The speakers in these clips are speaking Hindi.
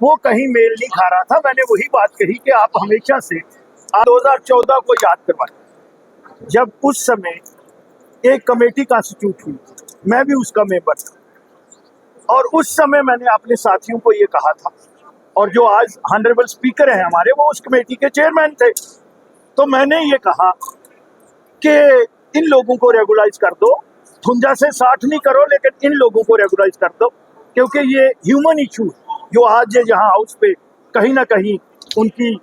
वो कहीं मेल नहीं खा रहा था। मैंने वही बात कही कि आप हमेशा से 2014 को याद करवाएं, जब उस समय एक कमेटी कॉन्स्टिट्यूट हुई, मैं भी उसका मेंबर था और उस समय मैंने अपने साथियों को ये कहा था, और जो आज ऑनरेबल स्पीकर हैं हमारे, वो उस कमेटी के चेयरमैन थे। तो मैंने ये कहा कि इन लोगों को रेगुलाइज कर दो, 53 से 60 नहीं करो, लेकिन इन लोगों को रेगुलाइज कर दो, क्योंकि ये ह्यूमन इशू जो आज ये यहाँ हाउस पे कहीं ना कहीं उनकी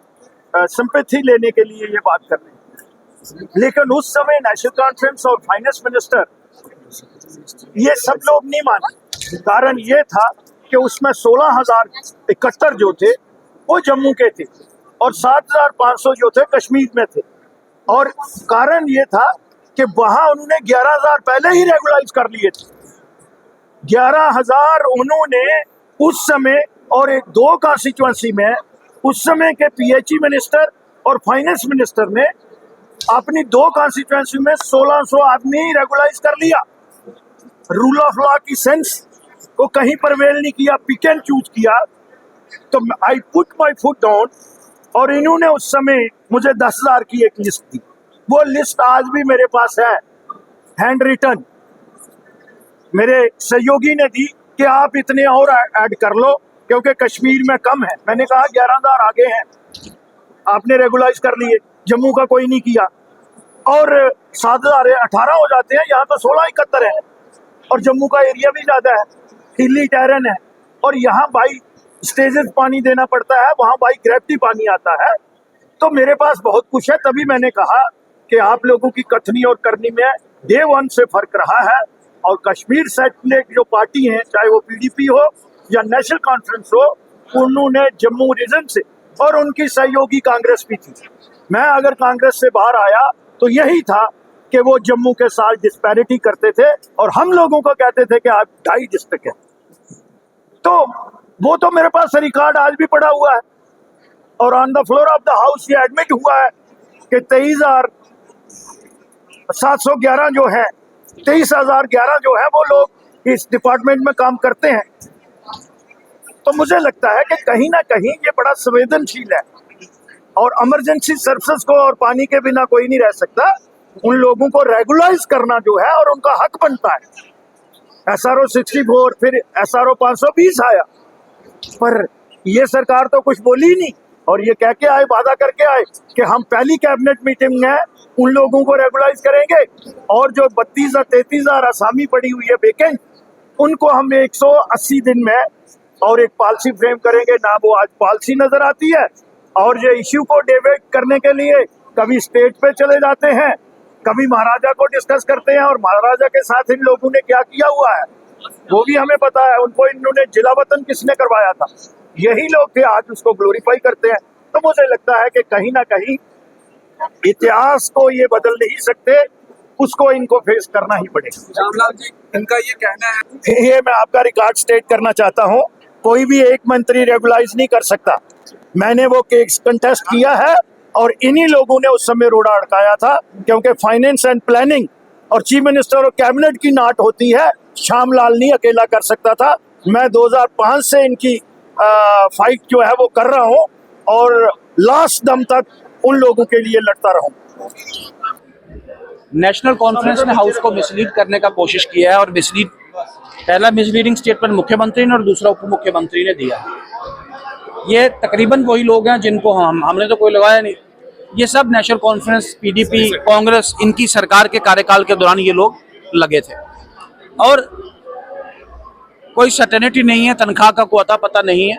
सिंपैथी लेने के लिए ये बात कर रहे हैं। लेकिन उस समय नेशनल कॉन्फ्रेंस और फाइनेंस मिनिस्टर ये सब लोग नहीं माने। कारण ये था कि उसमें 16,071 जो थे वो जम्मू के थे और 7,500 जो थे कश्मीर में थे। और कारण ये था कि वहां उन्होंने 11,000 पहले ही रेगुलाइज कर लिए थे। 11,000 उन्होंने उस समय, और एक 2 कॉन्स्टिट्यूएंसी में उस समय के पीएचई मिनिस्टर और फाइनेंस मिनिस्टर ने अपनी 2 कॉन्स्टिट्यूएंसी में 1600 आदमी रेगुलाइज कर लिया। रूल ऑफ लॉ की सेंस को कहीं पर वेल नहीं किया, पिक एंड चूज किया। तो I put my foot down, और इन्होंने उस समय मुझे 10,000 की एक लिस्ट दी। वो लिस्ट आज भी मेरे पास है, हैंड रिटन, मेरे सहयोगी ने दी कि आप इतने और ऐड कर लो क्योंकि कश्मीर में कम है। मैंने कहा 11,000 आगे हैं, आपने रेगुलाइज कर लिए, जम्मू का कोई नहीं किया, और 7,000 18 हो जाते हैं। यहाँ तो 1671 है और जम्मू का एरिया भी ज्यादा है, हिली टेरन है, और यहाँ बाई स्टेजेस पानी देना पड़ता है, वहाँ बाई ग्रेविटी पानी आता है। तो मेरे पास बहुत कुछ है। तभी मैंने कहा कि आप लोगों की कथनी और करनी में डे 1 से फर्क रहा है, और कश्मीर सेटल जो पार्टी हैं, चाहे वो पीडीपी हो या नेशनल कॉन्फ्रेंस हो, उन्होंने जम्मू रीजन से, और उनकी सहयोगी कांग्रेस भी थी। मैं अगर कांग्रेस से बाहर आया तो यही था कि वो जम्मू के साथ डिस्पैरिटी करते थे और हम लोगों को कहते थे कि आप 2.5 डिस्ट्रिक्ट है। तो वो तो मेरे पास रिकॉर्ड आज भी पड़ा हुआ है, और on the floor of the house ये एडमिट हुआ है कि 23,711 जो है, 23,011 जो है वो लोग इस डिपार्टमेंट में काम करते हैं। तो मुझे लगता है कि कहीं ना कहीं ये बड़ा संवेदनशील है, और इमरजेंसी सर्विसेज को और पानी के बिना कोई नहीं रह सकता। उन लोगों को रेगुलाइज करना जो है, और उनका हक बनता है। SRO 64, फिर SRO 520 आया, पर ये सरकार तो कुछ बोली नहीं, और ये कह के आए, वादा करके आए कि हम पहली कैबिनेट मीटिंग में उन लोगों को रेगुलाइज करेंगे, और जो 32,000-33,000 आसामी पड़ी हुई है वेकेंट, उनको हम 180 दिन में और एक पॉलिसी फ्रेम करेंगे। ना वो आज पॉलिसी नजर आती है, और ये इश्यू को डिबेट करने के लिए कभी स्टेट पे चले जाते हैं, कभी महाराजा को डिस्कस करते हैं, और महाराजा के साथ इन लोगों ने क्या किया हुआ है वो भी हमें पता है। उनको इन्होंने जिला वतन किसने करवाया था, यही लोग थे, आज उसको ग्लोरीफाई करते हैं। तो मुझे लगता है कि कहीं ना कहीं इतिहास को ये बदल नहीं सकते, उसको इनको फेस करना ही पड़ेगा। रामलाल जी, इनका ये कहना है, ये मैं आपका रिकॉर्ड स्टेट करना चाहता हूँ, कोई भी एक मंत्री रेगुलाइज नहीं कर सकता। मैंने वो केस कंटेस्ट किया है, और इन्हीं लोगों ने उस समय रोड़ा अड़काया था, क्योंकि फाइनेंस एंड प्लानिंग और चीफ मिनिस्टर और कैबिनेट की नाट होती है। श्यामलाल नहीं अकेला कर सकता था। मैं 2005 से इनकी फाइट जो है वो कर रहा हूँ, और लास्ट दम तक उन लोगों के लिए लड़ता रहूं। नेशनल कॉन्फ्रेंस ने हाउस को मिसलीड करने का कोशिश किया है, और पहला मिसलीडिंग स्टेटमेंट मुख्यमंत्री ने और दूसरा उप मुख्यमंत्री ने दिया। ये तकरीबन वही लोग हैं जिनको हमने तो कोई लगाया नहीं। ये सब नेशनल कॉन्फ्रेंस, पीडीपी, कांग्रेस, इनकी सरकार के कार्यकाल के दौरान ये लोग लगे थे, और कोई सर्टेनिटी नहीं है, तनख्वाह का कोई पता नहीं है,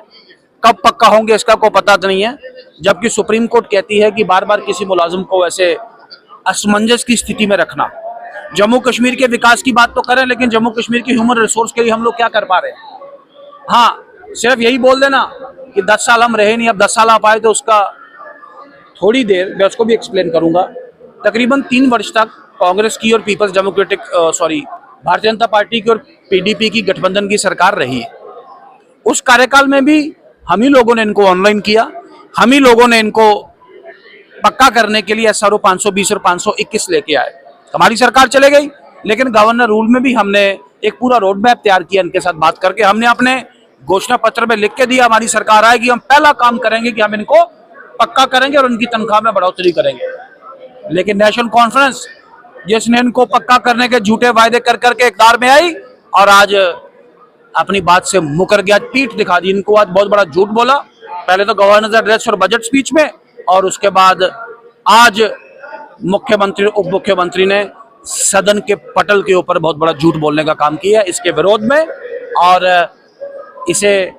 कब पक्का होंगे इसका कोई पता नहीं है। जबकि सुप्रीम कोर्ट कहती है कि बार बार किसी मुलाजिम को ऐसे असमंजस की स्थिति में रखना। जम्मू कश्मीर के विकास की बात तो करें, लेकिन जम्मू कश्मीर की ह्यूमन रिसोर्स के लिए हम लोग क्या कर पा रहे हैं? हाँ, सिर्फ यही बोल देना कि 10 साल हम रहे नहीं, अब 10 साल आप आए, तो उसका थोड़ी देर मैं उसको भी एक्सप्लेन करूंगा। तकरीबन 3 वर्ष तक कांग्रेस की और peoples democratic Bharatiya Janata party की और पीडीपी की गठबंधन की सरकार रही है। उस कार्यकाल में भी हम ही लोगों ने इनको ऑनलाइन किया, हम ही लोगों ने इनको पक्का करने के लिए SRO 520 और 521 लेके आए। हमारी सरकार चले गई, लेकिन गवर्नर रूल में भी हमने एक पूरा रोड मैप तैयार किया, इनके साथ बात करके हमने अपने घोषणा पत्र में लिख के दिया हमारी सरकार आएगी, हम पहला काम करेंगे कि हम इनको पक्का करेंगे और उनकी तनख्वाह में बढ़ोतरी करेंगे। लेकिन नेशनल कॉन्फ्रेंस जिसने इनको पक्का करने के झूठे वायदे कर करके इकरार में आई और आज अपनी बात से मुकर गया, पीठ दिखा दी इनको। आज बहुत बड़ा झूठ बोला, पहले तो गवर्नर्स एड्रेस और बजट स्पीच में, और उसके बाद आज मुख्यमंत्री उप मुख्यमंत्री ने सदन के पटल के ऊपर बहुत बड़ा झूठ बोलने का काम किया इसके विरोध में। और इसे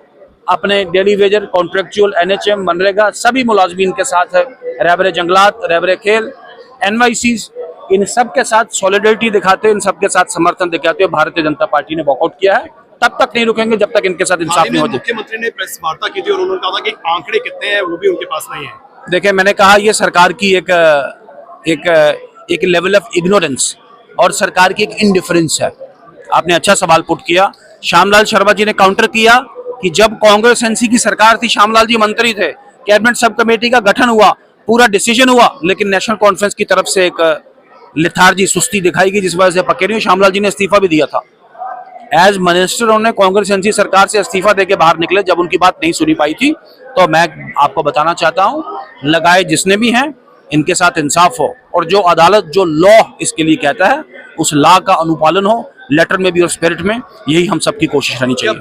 अपने daily Vaser, contractual, NHM, MNREGA सभी मुलाजमीन के साथ है, रहबरे जंगलात, रहबरे खेल, एनवाईसी, इन सब के साथ सॉलिडरिटी दिखाते हुए, इन सब के साथ समर्थन दिखाते हुए भारतीय जनता पार्टी ने वॉकआउट किया है। तब तक नहीं रुकेंगे जब तक इनके साथ इंसाफ नहीं हो जाए। मुख्यमंत्री ने प्रेस वार्ता की थी और उन्होंने कहा था कि आंकड़े कितने हैं वो भी उनके पास नहीं है। देखिए, मैंने कहा ये सरकार की एक लेवल ऑफ इग्नोरेंस और सरकार की एक इंडिफरेंस है। आपने अच्छा सवाल पुट किया। श्यामलाल शर्मा जी ने काउंटर किया कि जब कांग्रेस एनसी की सरकार थी, श्यामलाल जी मंत्री थे, कैबिनेट सब कमेटी का गठन हुआ, पूरा डिसीजन हुआ, लेकिन नेशनल कॉन्फ्रेंस की तरफ से एक लिथार्जी, सुस्ती दिखाई गई, जिस वजह से पकड़ी हुई। श्यामलाल जी ने इस्तीफा भी दिया था एज मिनिस्टर। उन्होंने कांग्रेस एनसी सरकार से इस्तीफा देके बाहर निकले जब उनकी बात नहीं सुनी पाई थी। तो मैं आपको बताना चाहता हूं, लगाए जिसने भी हैं इनके साथ इंसाफ हो, और जो अदालत, जो लॉ इसके लिए कहता है, उस लॉ का अनुपालन हो, लेटर में भी और स्पिरिट में। यही हम सबकी कोशिश रहनी चाहिए।